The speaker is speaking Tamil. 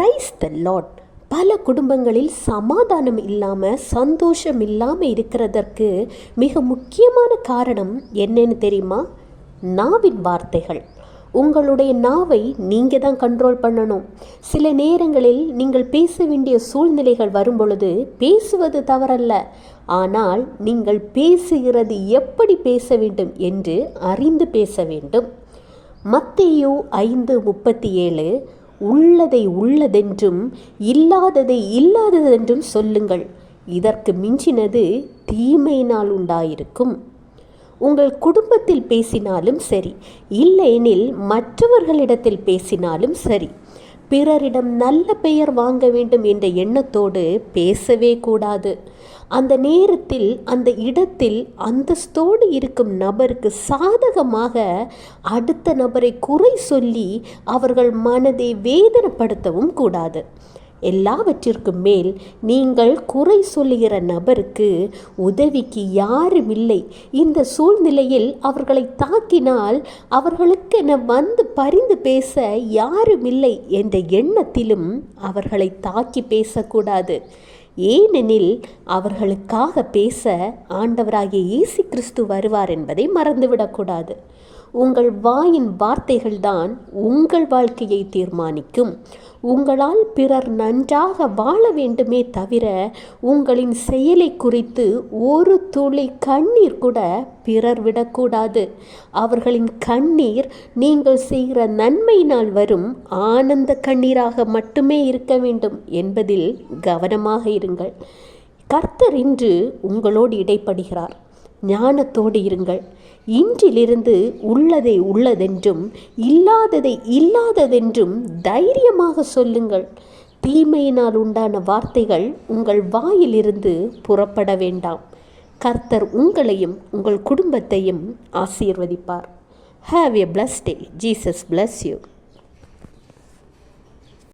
Praise the Lord. பல குடும்பங்களில் சமாதானம் இல்லாமல் சந்தோஷம் இல்லாமல் இருக்கிறதற்கு மிக முக்கியமான காரணம் என்னன்னு தெரியுமா? நாவின் வார்த்தைகள். உங்களுடைய நாவை நீங்கள் தான் கண்ட்ரோல் பண்ணணும். சில நேரங்களில் நீங்கள் பேச வேண்டிய சூழ்நிலைகள் வரும் பொழுது பேசுவது தவறல்ல, ஆனால் நீங்கள் பேசுகிறது எப்படி பேச வேண்டும் என்று அறிந்து பேச வேண்டும். மத்தேயு 5:37, உள்ளதை உள்ளதென்றும் இல்லாததை இல்லாததென்றும் சொல்லுங்கள், இதற்கு மிஞ்சினது தீமையினால் உண்டாயிருக்கும். உங்கள் குடும்பத்தில் பேசினாலும் சரி, இல்லையெனில் மற்றவர்களிடத்தில் பேசினாலும் சரி, பிறரிடம் நல்ல பெயர் வாங்க வேண்டும் என்ற எண்ணத்தோடு பேசவே கூடாது. அந்த நேரத்தில் அந்த இடத்தில் அந்தஸ்தோடு இருக்கும் நபருக்கு சாதகமாக அடுத்த நபரை குறை சொல்லி அவர்கள் மனதை வேதனைப்படுத்தவும் கூடாது. எல்லாவற்றிற்கும் மேல் நீங்கள் குறை சொல்லுகிற நபருக்கு உதவிக்கு யாரும் இல்லை, இந்த சூழ்நிலையில் அவர்களை தாக்கினால் அவர்களுக்கென வந்து பரிந்து பேச யாரும் இல்லை என்ற எண்ணத்திலும் அவர்களை தாக்கி பேசக்கூடாது. ஏனெனில் அவர்களுக்காக பேச ஆண்டவராகிய இயேசு கிறிஸ்து வருவார் என்பதை மறந்துவிடக்கூடாது. உங்கள் வாயின் வார்த்தைகள்தான் உங்கள் வாழ்க்கையை தீர்மானிக்கும். உங்களால் பிறர் நன்றாக வாழ வேண்டுமே தவிர உங்களின் செயலை குறித்து ஒரு துளி கண்ணீர் கூட பிறர் விடக்கூடாது. அவர்களின் கண்ணீர் நீங்கள் செய்கிற நன்மையினால் வரும் ஆனந்த கண்ணீராக மட்டுமே இருக்க வேண்டும் என்பதில் கவனமாக இருங்கள். கர்த்தர் இன்று உங்களோடு இடைப்படுகிறார். ஞானத்தோடு இருங்கள். இன்றிலிருந்து உள்ளதை உள்ளதென்றும் இல்லாததை இல்லாததென்றும் தைரியமாக சொல்லுங்கள். தீமையினால் உண்டான வார்த்தைகள் உங்கள் வாயிலிருந்து புறப்பட வேண்டாம். கர்த்தர் உங்களையும் உங்கள் குடும்பத்தையும் ஆசீர்வதிப்பார். Have a blessed day. Jesus bless you.